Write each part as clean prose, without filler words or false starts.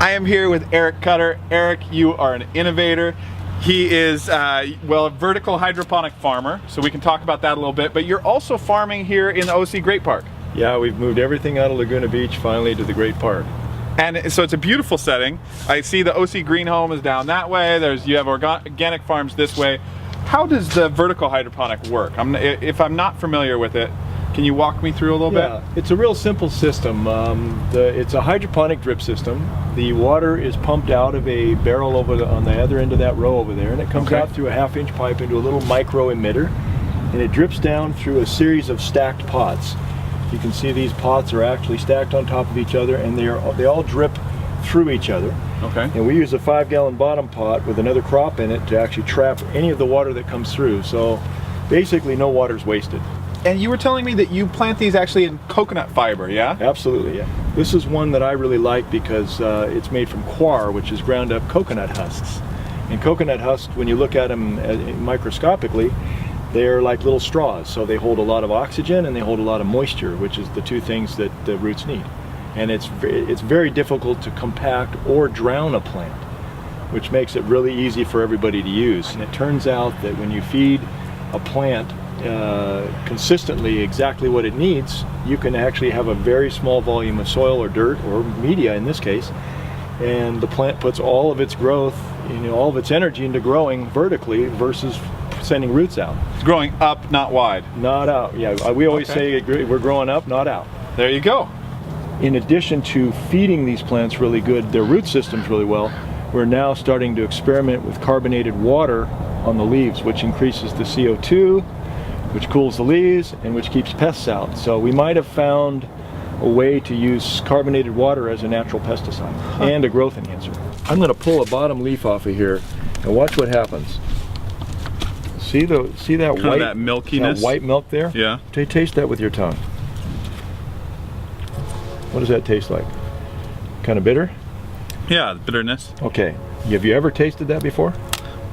I am here with Erik Cutter. Erik, you are an innovator. He is, well, a vertical hydroponic farmer, so we can talk about that a little bit, but you're also farming here in the OC Great Park. Yeah, we've moved everything out of Laguna Beach finally to the Great Park. And so it's a beautiful setting. I see the OC Green Home is down that way. You have organic farms this way. How does the vertical hydroponic work? If I'm not familiar with it, can you walk me through a little bit? It's a real simple system. It's a hydroponic drip system. The water is pumped out of a barrel on the other end of that row over there, and it comes out through a 1/2-inch pipe into a little micro emitter, and it drips down through a series of stacked pots. You can see these pots are actually stacked on top of each other, and they all drip through each other. Okay. And we use a 5-gallon bottom pot with another crop in it to actually trap any of the water that comes through. So basically no water's wasted. And you were telling me that you plant these actually in coconut fiber, yeah? Absolutely, yeah. This is one that I really like because it's made from coir, which is ground up coconut husks. And coconut husks, when you look at them microscopically, they're like little straws. So they hold a lot of oxygen and they hold a lot of moisture, which is the two things that the roots need. And it's very difficult to compact or drown a plant, which makes it really easy for everybody to use. And it turns out that when you feed a plant consistently exactly what it needs, you can actually have a very small volume of soil or dirt or media in this case, and the plant puts all of its growth, all of its energy into growing vertically versus sending roots out. It's growing up, not wide. Not out, yeah. We always say we're growing up, not out. There you go. In addition to feeding these plants really good, their root systems really well, we're now starting to experiment with carbonated water on the leaves, which increases the CO2, which cools the leaves, and which keeps pests out. So we might have found a way to use carbonated water as a natural pesticide and a growth enhancer. I'm going to pull a bottom leaf off of here and watch what happens. See that white, that milkiness? That white milk there? Yeah. Taste that with your tongue. What does that taste like? Kind of bitter? Yeah, the bitterness. Okay. Have you ever tasted that before?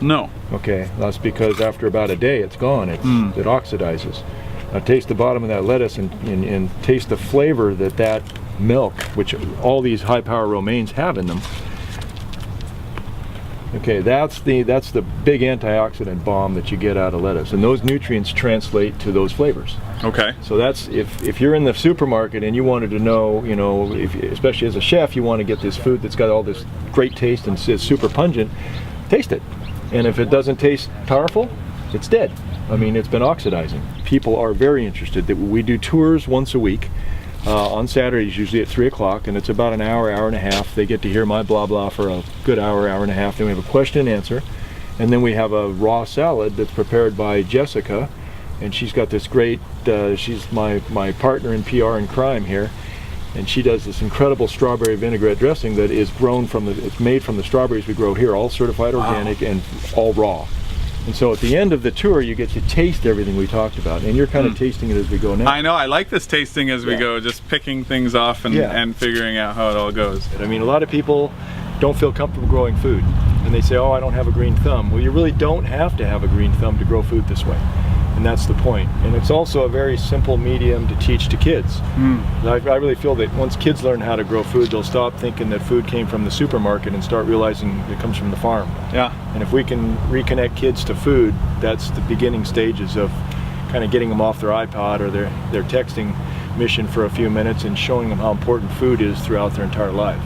No. Okay, that's because after about a day it's gone. It oxidizes. Now taste the bottom of that lettuce and taste the flavor that milk, which all these high power romaines have in them. Okay, that's the big antioxidant bomb that you get out of lettuce, and those nutrients translate to those flavors. Okay. So that's if you're in the supermarket and you wanted to know, especially as a chef, you want to get this food that's got all this great taste and is super pungent, taste it. And if it doesn't taste powerful, it's dead. I mean, it's been oxidizing. People are very interested. That we do tours once a week on Saturdays, usually at 3 o'clock, and it's about an hour and a half. They get to hear my blah blah for a good hour and a half. Then we have a question and answer, and then we have a raw salad that's prepared by Jessica, and she's got this great. She's my partner in PR and crime here. And she does this incredible strawberry vinaigrette dressing that is it's made from the strawberries we grow here, all certified organic and all raw. And so at the end of the tour, you get to taste everything we talked about, and you're kind of tasting it as we go now. I know, I like this tasting as we go, just picking things off and figuring out how it all goes. I mean, a lot of people don't feel comfortable growing food, and they say, oh, I don't have a green thumb. Well, you really don't have to have a green thumb to grow food this way. And that's the point. And it's also a very simple medium to teach to kids. I really feel that once kids learn how to grow food, they'll stop thinking that food came from the supermarket and start realizing it comes from the farm. Yeah. And if we can reconnect kids to food, that's the beginning stages of kind of getting them off their iPod or their texting mission for a few minutes and showing them how important food is throughout their entire life.